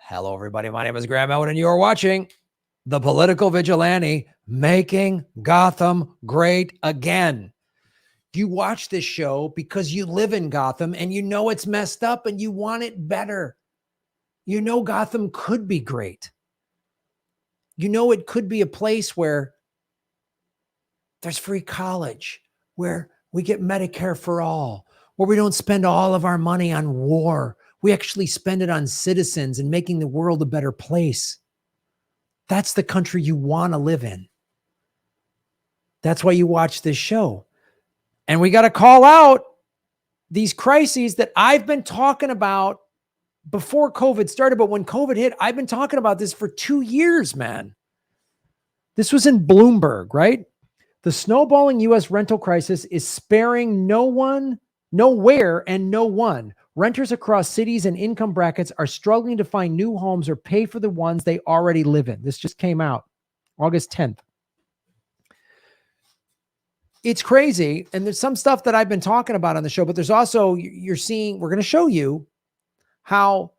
Hello, everybody. My name is Graham Elwood, and you are watching The Political Vigilante, Making Gotham Great Again. You watch this show because you live in Gotham and you know it's messed up and you want it better. You know Gotham could be great. You know it could be a place where there's free college, where we get Medicare for all, where we don't spend all of our money on war. We actually spend it on citizens and making the world a better place. That's the country you want to live in. That's why you watch this show. And we got to call out these crises that I've been talking about before COVID started. But when COVID hit, I've been talking about this for 2 years, man. This was in Bloomberg, right? The snowballing U.S. rental crisis is sparing no one, nowhere, and no one. Renters across cities and income brackets are struggling to find new homes or pay for the ones they already live in. This just came out August 10th. It's crazy. And there's some stuff that I've been talking about on the show, but there's also, you're seeing, we're going to show you how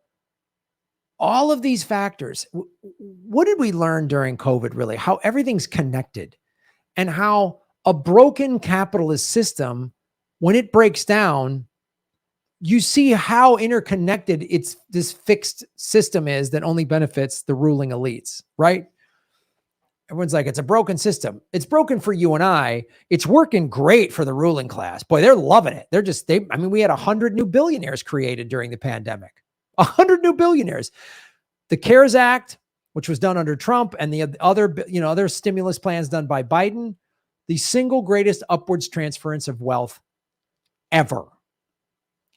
all of these factors, what did we learn during COVID really? How everything's connected and how a broken capitalist system, when it breaks down, you see how interconnected this fixed system is that only benefits the ruling elites, right? Everyone's like, it's a broken system. It's broken for you and I. It's working great for the ruling class. Boy, they're loving it. We had 100 new billionaires created during the pandemic. 100 new billionaires. The CARES Act, which was done under Trump, and the other stimulus plans done by Biden, the single greatest upwards transference of wealth ever.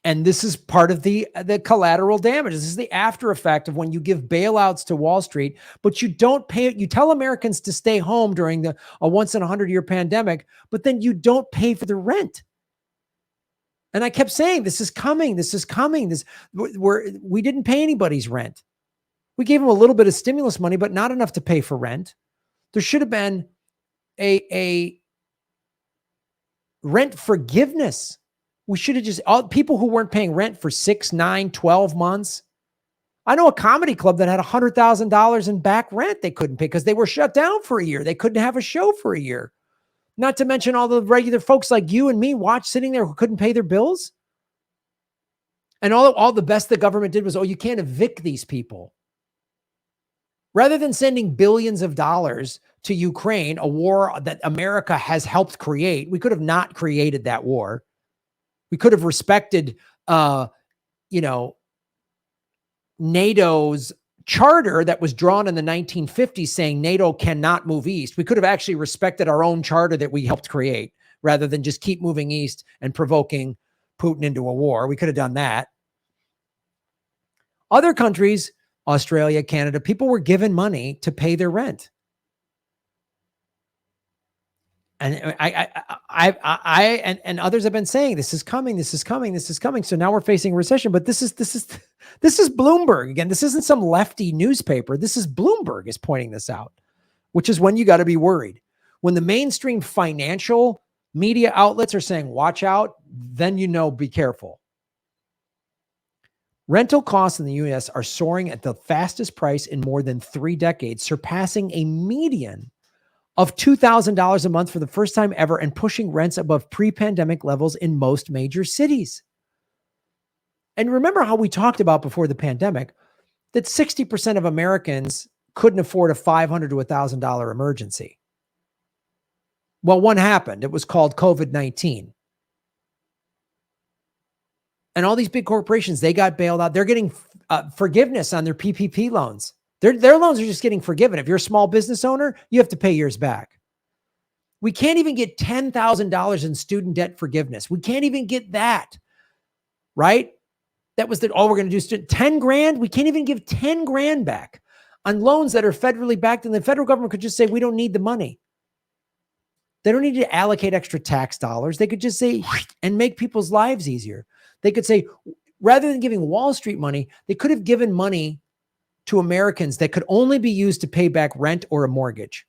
And this is part of the collateral damage. This is the after effect of when you give bailouts to Wall Street, but you don't pay it. You tell Americans to stay home during a once in 100-year pandemic, but then you don't pay for the rent. And I kept saying, this is coming. This is coming. We didn't pay anybody's rent. We gave them a little bit of stimulus money, but not enough to pay for rent. There should have been a rent forgiveness. We should have all people who weren't paying rent for 6, 9, 12 months. I know a comedy club that had $100,000 in back rent they couldn't pay because they were shut down for a year. They couldn't have a show for a year. Not to mention all the regular folks like you and me sitting there who couldn't pay their bills. And all the best the government did was, you can't evict these people. Rather than sending billions of dollars to Ukraine, a war that America has helped create, we could have not created that war. We could have respected, NATO's charter that was drawn in the 1950s saying NATO cannot move east. We could have actually respected our own charter that we helped create rather than just keep moving east and provoking Putin into a war. We could have done that. Other countries, Australia, Canada, people were given money to pay their rent. And I others have been saying this is coming. So now we're facing a recession. But this is Bloomberg again. This isn't some lefty newspaper. This is Bloomberg is pointing this out, which is when you got to be worried. When the mainstream financial media outlets are saying watch out, then be careful. Rental costs in the U.S. are soaring at the fastest price in more than 3 decades, surpassing a median of $2,000 a month for the first time ever and pushing rents above pre-pandemic levels in most major cities. And remember how we talked about before the pandemic that 60% of Americans couldn't afford a $500 to $1,000 emergency. Well, one happened. It was called COVID-19. And all these big corporations, they got bailed out. They're getting forgiveness on their PPP loans. Their loans are just getting forgiven. If you're a small business owner, you have to pay yours back. We can't even get $10,000 in student debt forgiveness. We can't even get that, right? That was all we're going to do. 10 grand. We can't even give 10 grand back on loans that are federally backed. And the federal government could just say, we don't need the money. They don't need to allocate extra tax dollars. They could just say, and make people's lives easier. They could say, rather than giving Wall Street money, they could have given money to Americans that could only be used to pay back rent or a mortgage.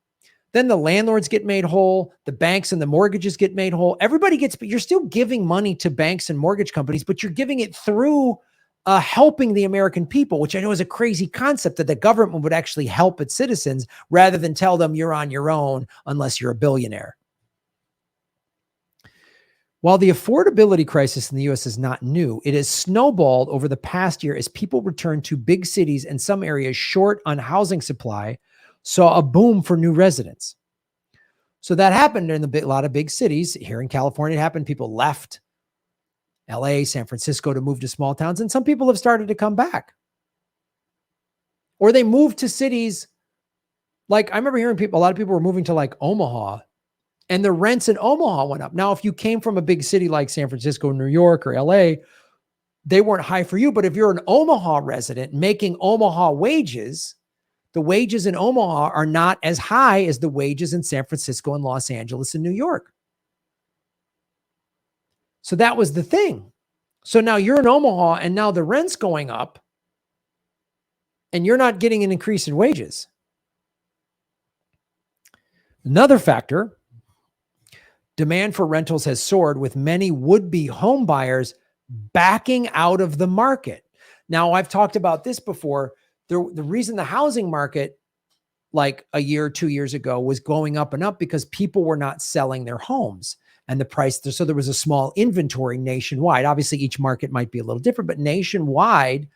Then the landlords get made whole. The banks and the mortgages get made whole. Everybody gets, but you're still giving money to banks and mortgage companies, but you're giving it through helping the American people, which I know is a crazy concept, that the government would actually help its citizens rather than tell them you're on your own unless you're a billionaire. While the affordability crisis in the US is not new, it has snowballed over the past year as people return to big cities and some areas short on housing supply saw a boom for new residents. So that happened in a lot of big cities. Here in California, it happened. People left LA, San Francisco to move to small towns, and some people have started to come back. Or they moved to cities like, I remember hearing a lot of people were moving to like Omaha, and the rents in Omaha went up. Now, if you came from a big city like San Francisco, New York, or LA, they weren't high for you. But if you're an Omaha resident making Omaha wages, the wages in Omaha are not as high as the wages in San Francisco and Los Angeles and New York. So that was the thing. So now you're in Omaha and now the rent's going up and you're not getting an increase in wages. Another factor, demand for rentals has soared with many would-be home buyers backing out of the market. Now, I've talked about this before. The reason the housing market like a year or 2 years ago was going up and up because people were not selling their homes and the price. So there was a small inventory nationwide. Obviously, each market might be a little different, but nationwide,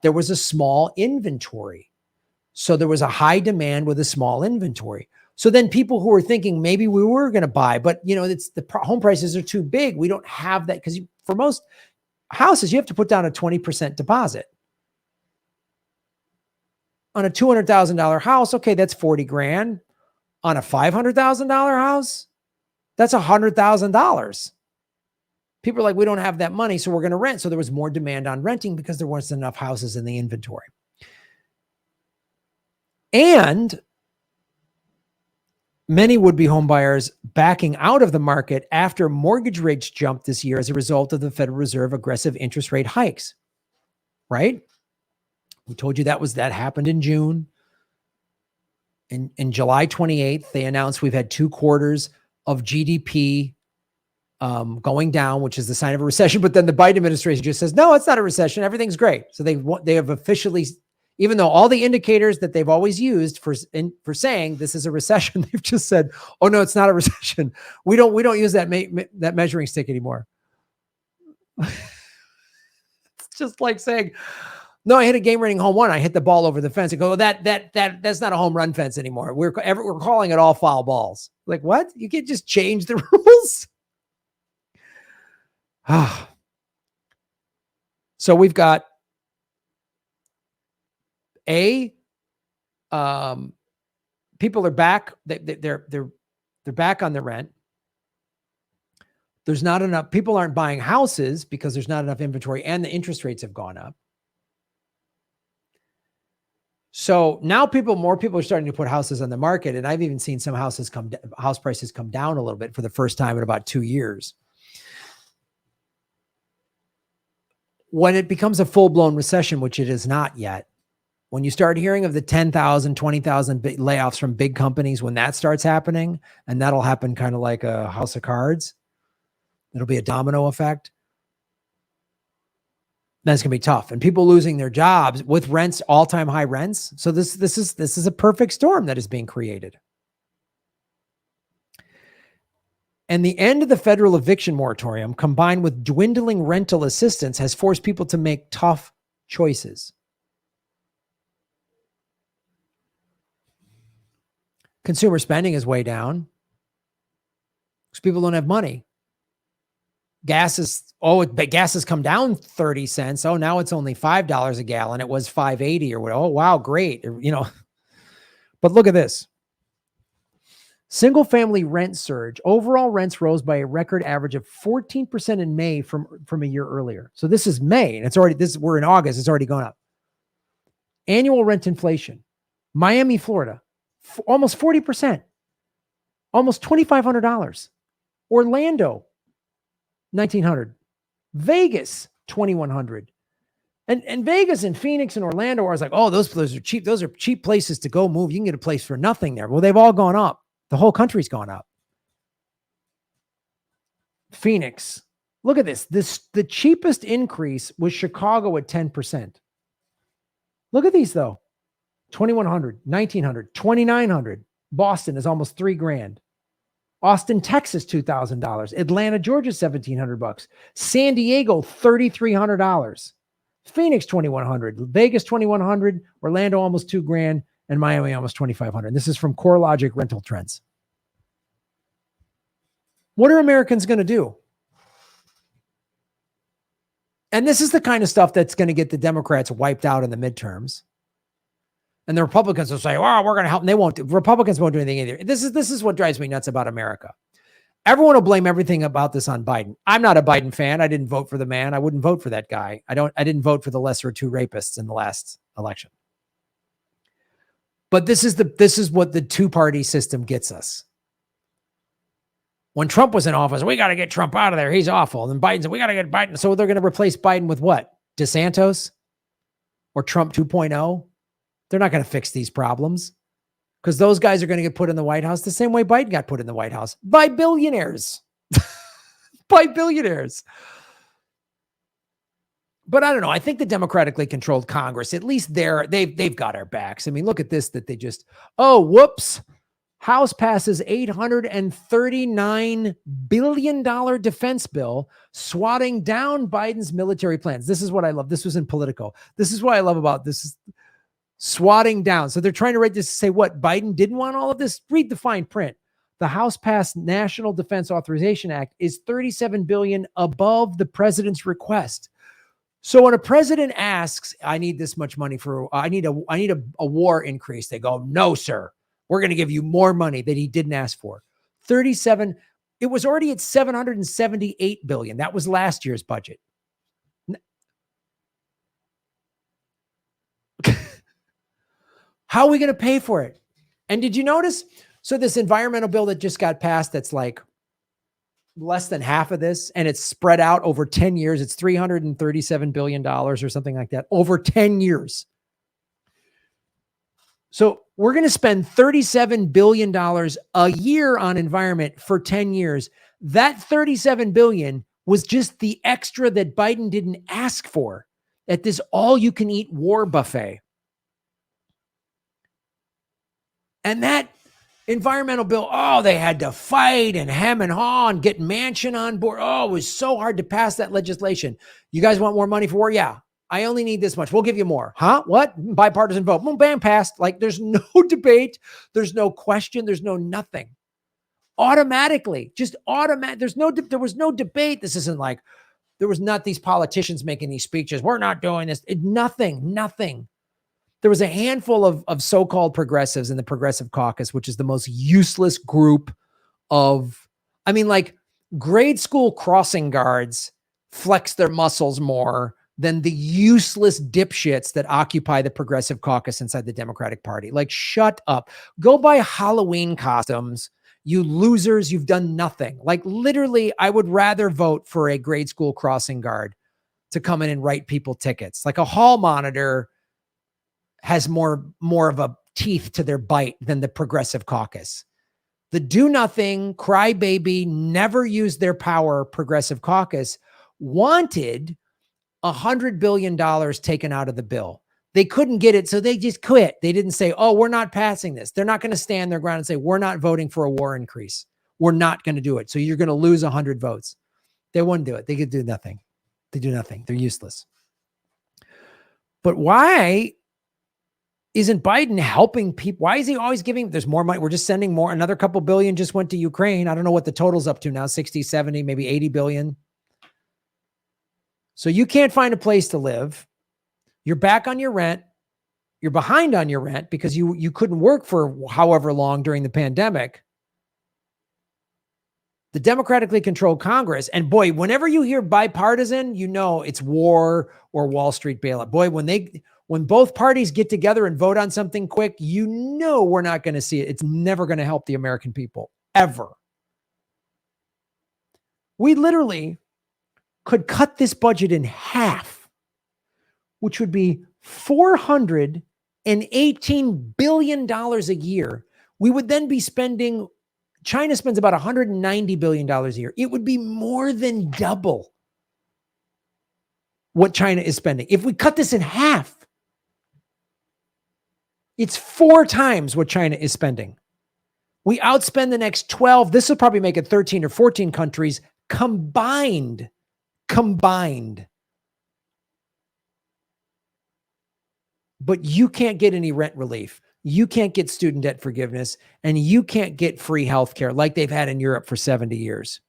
there was a small inventory. So there was a high demand with a small inventory. So then people who were thinking maybe we were going to buy, but it's the home prices are too big. We don't have that because for most houses, you have to put down a 20% deposit. On a $200,000 house, okay, that's 40 grand. On a $500,000 house, that's $100,000. People are like, we don't have that money, so we're going to rent. So there was more demand on renting because there wasn't enough houses in the inventory. And many would-be home buyers backing out of the market after mortgage rates jumped this year as a result of the Federal Reserve aggressive interest rate hikes, right? We told you that happened in June. In July 28th, they announced we've had 2 quarters of GDP going down, which is the sign of a recession. But then the Biden administration just says, no, it's not a recession. Everything's great. So they have officially, even though all the indicators that they've always used for saying this is a recession, they've just said, oh no, it's not a recession. We don't use that measuring stick anymore. It's just like saying, no, I hit a game-winning home run. I hit the ball over the fence. I go, that's not a home run fence anymore. We're calling it all foul balls. Like, what? You can't just change the rules. So we've got people are back. They're back on the rent. There's not enough. People aren't buying houses because there's not enough inventory, and the interest rates have gone up. So now more people are starting to put houses on the market, and I've even seen some house prices come down a little bit for the first time in about 2 years. When it becomes a full-blown recession, which it is not yet, when you start hearing of the 10,000, 20,000 layoffs from big companies, when that starts happening, and that'll happen kind of like a house of cards, it'll be a domino effect. That's going to be tough. And people losing their jobs with rents, all-time high rents. So this is a perfect storm that is being created. And the end of the federal eviction moratorium, combined with dwindling rental assistance, has forced people to make tough choices. Consumer spending is way down because people don't have money. Gas has come down 30 cents. Oh, now it's only $5 a gallon. It was $5.80 or what? Oh, wow, great. But look at this. Single family rent surge. Overall rents rose by a record average of 14% in May from a year earlier. So this is May, and we're in August. It's already gone up. Annual rent inflation. Miami, Florida, almost 40%, almost $2,500. Orlando, $1,900. Vegas, $2,100. And Vegas and Phoenix and Orlando, I was like, oh, those are cheap. Those are cheap places to go move. You can get a place for nothing there. Well, they've all gone up. The whole country's gone up. Phoenix, Look at this. The cheapest increase was Chicago at 10%. Look at these though. 2,100, 1,900, 2,900. Boston is almost $3,000. Austin, Texas, $2,000. Atlanta, Georgia, $1,700. San Diego, $3,300. Phoenix, 2,100. Vegas, 2,100. Orlando, almost $2,000. And Miami, almost 2,500. This is from CoreLogic Rental Trends. What are Americans going to do? And this is the kind of stuff that's going to get the Democrats wiped out in the midterms. And the Republicans will say, "Oh, we're going to help." And they won't. Republicans won't do anything either. This is what drives me nuts about America. Everyone will blame everything about this on Biden. I'm not a Biden fan. I didn't vote for the man. I wouldn't vote for that guy. I didn't vote for the lesser of two rapists in the last election. But this is what the two-party system gets us. When Trump was in office, we got to get Trump out of there. He's awful. And then Biden said, we got to get Biden. So they're going to replace Biden with what? DeSantis or Trump 2.0? They're not going to fix these problems because those guys are going to get put in the White House the same way Biden got put in the White House, by billionaires. By billionaires. But I don't know. I think the democratically controlled Congress, at least they've got our backs. I mean, look at this, that they just, oh, whoops. House passes $839 billion defense bill, swatting down Biden's military plans. This is what I love. This was in Politico. This is what I love about this is swatting down. So they're trying to write this to say what? Biden didn't want all of this? Read the fine print. The House passed National Defense Authorization Act is $37 billion above the president's request. So when a president asks, I need this much money I need a war increase, they go, no, sir. We're going to give you more money that he didn't ask for. 37. It was already at $778 billion. That was last year's budget. How are we going to pay for it? And did you notice? So this environmental bill that just got passed, that's like less than half of this, and it's spread out over 10 years. It's $337 billion or something like that over 10 years. So we're going to spend $37 billion a year on environment for 10 years. That $37 billion was just the extra that Biden didn't ask for at this all-you-can-eat war buffet. And that environmental bill, oh, they had to fight and hem and haw and get Manchin on board. Oh, it was so hard to pass that legislation. You guys want more money for war? Yeah. I only need this much. We'll give you more. Huh? What? Bipartisan vote. Boom, bam, passed. Like there's no debate. There's no question. There's no nothing. Automatically, just automatic. There was no debate. This isn't like, there was not these politicians making these speeches. We're not doing this. Nothing. There was a handful of so-called progressives in the Progressive Caucus, which is the most useless group of, I mean, like grade school crossing guards flex their muscles more than the useless dipshits that occupy the Progressive Caucus inside the Democratic Party. Like, shut up. Go buy Halloween costumes. You losers, you've done nothing. Like, literally, I would rather vote for a grade school crossing guard to come in and write people tickets. Like a hall monitor has more of a teeth to their bite than the Progressive Caucus. The do-nothing, crybaby, never use their power Progressive Caucus wanted $100 billion taken out of the bill. They couldn't get it, so they just quit. They didn't say, oh, we're not passing this. They're not going to stand their ground and say, we're not voting for a war increase. We're not going to do it. So you're going to lose 100 votes. They wouldn't do it. They could do nothing. They do nothing. They're useless. But why isn't Biden helping people? Why is he always giving? There's more money. We're just sending more. Another couple billion just went to Ukraine. I don't know what the total's up to now, 60, 70, maybe 80 billion. So you can't find a place to live. You're back on your rent. You're behind on your rent because you couldn't work for however long during the pandemic. The democratically controlled Congress, and boy, whenever you hear bipartisan, you know it's war or Wall Street bailout. Boy, when both parties get together and vote on something quick, you know we're not going to see it. It's never going to help the American people, ever. We literally could cut this budget in half, which would be $418 billion a year. We would then be spending China spends about $190 billion a year. It would be more than double what China is spending. If we cut this in half, it's 4 times what China is spending. We outspend the next 12. This will probably make it 13 or 14 countries combined. But you can't get any rent relief. You can't get student debt forgiveness, and you can't get free healthcare like they've had in Europe for 70 years.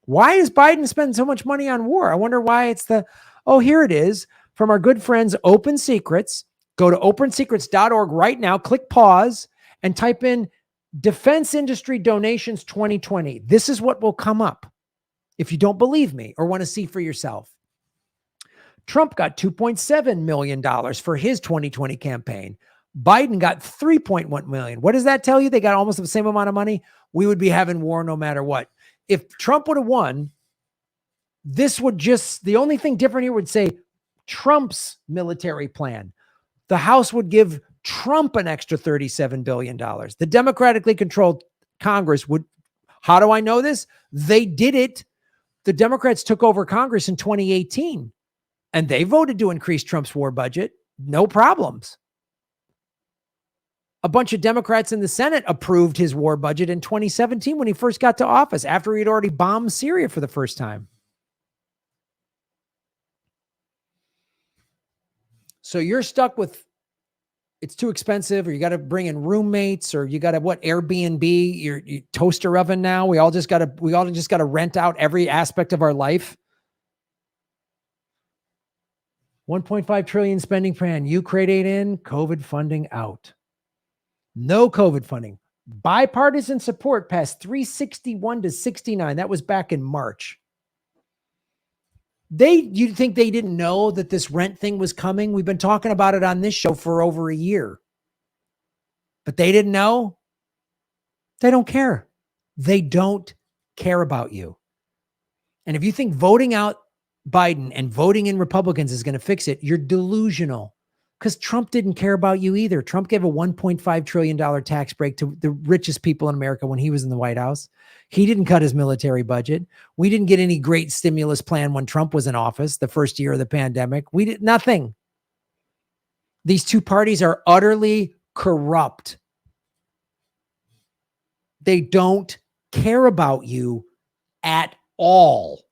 Why is Biden spending so much money on war? I wonder why it's here it is from our good friends Open Secrets. Go to opensecrets.org right now, click pause, and type in Defense Industry Donations 2020. This is what will come up if you don't believe me or want to see for yourself. Trump got $2.7 million for his 2020 campaign. Biden got $3.1 million. What does that tell you? They got almost the same amount of money. We would be having war no matter what. If Trump would have won, this would the only thing different here would say Trump's military plan. The House would give Trump an extra $37 billion. The democratically controlled Congress would, how do I know this? They did it. The Democrats took over Congress in 2018. And they voted to increase Trump's war budget. No problems. A bunch of Democrats in the Senate approved his war budget in 2017 when he first got to office, after he'd already bombed Syria for the first time. So you're stuck with, it's too expensive, or you got to bring in roommates, or you got to Airbnb, your toaster oven now. We all just got to rent out every aspect of our life. 1.5 trillion spending plan. Ukraine aid in, COVID funding out. No COVID funding. Bipartisan support passed 361 to 69. That was back in March. You think they didn't know that this rent thing was coming? We've been talking about it on this show for over a year. But they didn't know? They don't care. They don't care about you. And if you think voting out Biden and voting in Republicans is going to fix it, you're delusional, because Trump didn't care about you either. Trump gave a $1.5 trillion tax break to the richest people in America when he was in the White House. He didn't cut his military budget. We didn't get any great stimulus plan when Trump was in office, the first year of the pandemic. We did nothing. These two parties are utterly corrupt. They don't care about you at all.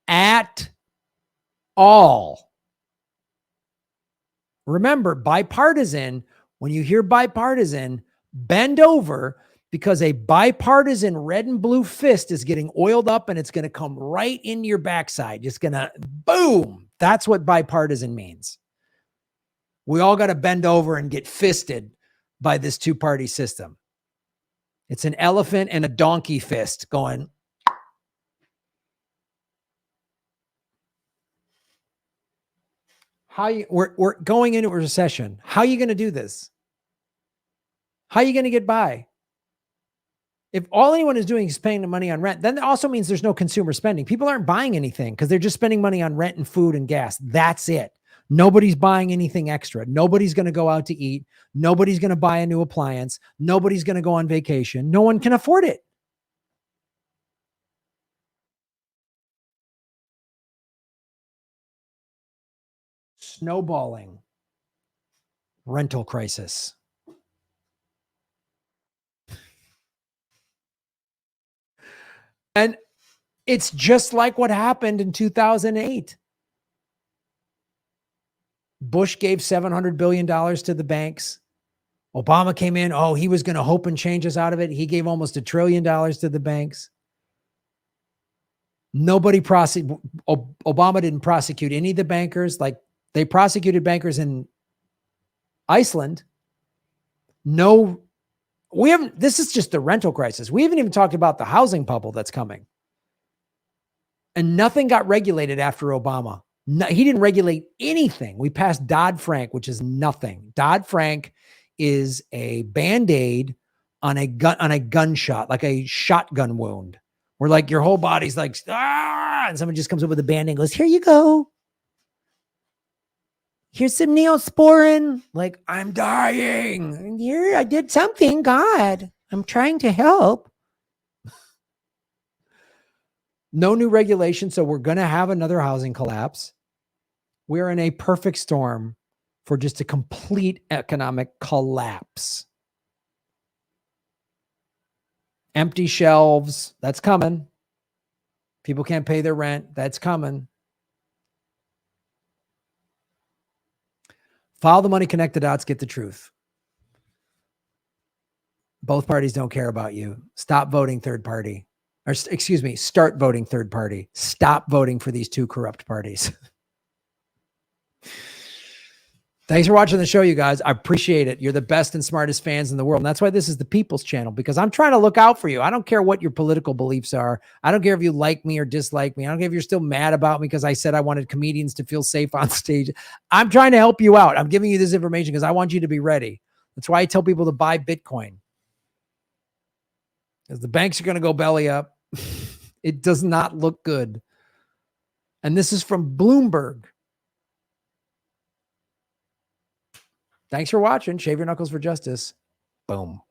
At all. Remember, bipartisan, when you hear bipartisan, bend over, because a bipartisan red and blue fist is getting oiled up and it's going to come right in your backside. It's going to boom. That's what bipartisan means. We all got to bend over and get fisted by this two-party system. It's an elephant and a donkey fist going. We're going into a recession. How are you going to do this? How are you going to get by? If all anyone is doing is paying the money on rent, then it also means there's no consumer spending. People aren't buying anything because they're just spending money on rent and food and gas. That's it. Nobody's buying anything extra. Nobody's going to go out to eat. Nobody's going to buy a new appliance. Nobody's going to go on vacation. No one can afford it. Snowballing rental crisis. And it's just like what happened in 2008. Bush gave $700 billion to the banks. Obama came in. Oh, he was going to hope and change us out of it. He gave almost $1 trillion to the banks. Obama didn't prosecute any of the bankers. Like, they prosecuted bankers in Iceland. This is just the rental crisis. We haven't even talked about the housing bubble that's coming. And nothing got regulated after Obama. No, he didn't regulate anything. We passed Dodd-Frank, which is nothing. Dodd-Frank is a Band-Aid on a gunshot, like a shotgun wound, where like your whole body's like, and someone just comes up with a Band-Aid and goes, here you go. Here's some Neosporin. Like, I'm dying. Here, I did something, God. I'm trying to help. No new regulation. So we're going to have another housing collapse. We're in a perfect storm for just a complete economic collapse. Empty shelves. That's coming. People can't pay their rent. That's coming. Follow the money, connect the dots, get the truth. Both parties don't care about you. Stop voting third party. Or excuse me, start voting third party. Stop voting for these two corrupt parties. Thanks for watching the show, you guys. I appreciate it. You're the best and smartest fans in the world. And that's why this is the People's Channel, because I'm trying to look out for you. I don't care what your political beliefs are. I don't care if you like me or dislike me. I don't care if you're still mad about me because I said I wanted comedians to feel safe on stage. I'm trying to help you out. I'm giving you this information because I want you to be ready. That's why I tell people to buy Bitcoin. Because the banks are going to go belly up. It does not look good. And this is from Bloomberg. Thanks for watching. Shave your knuckles for justice. Boom.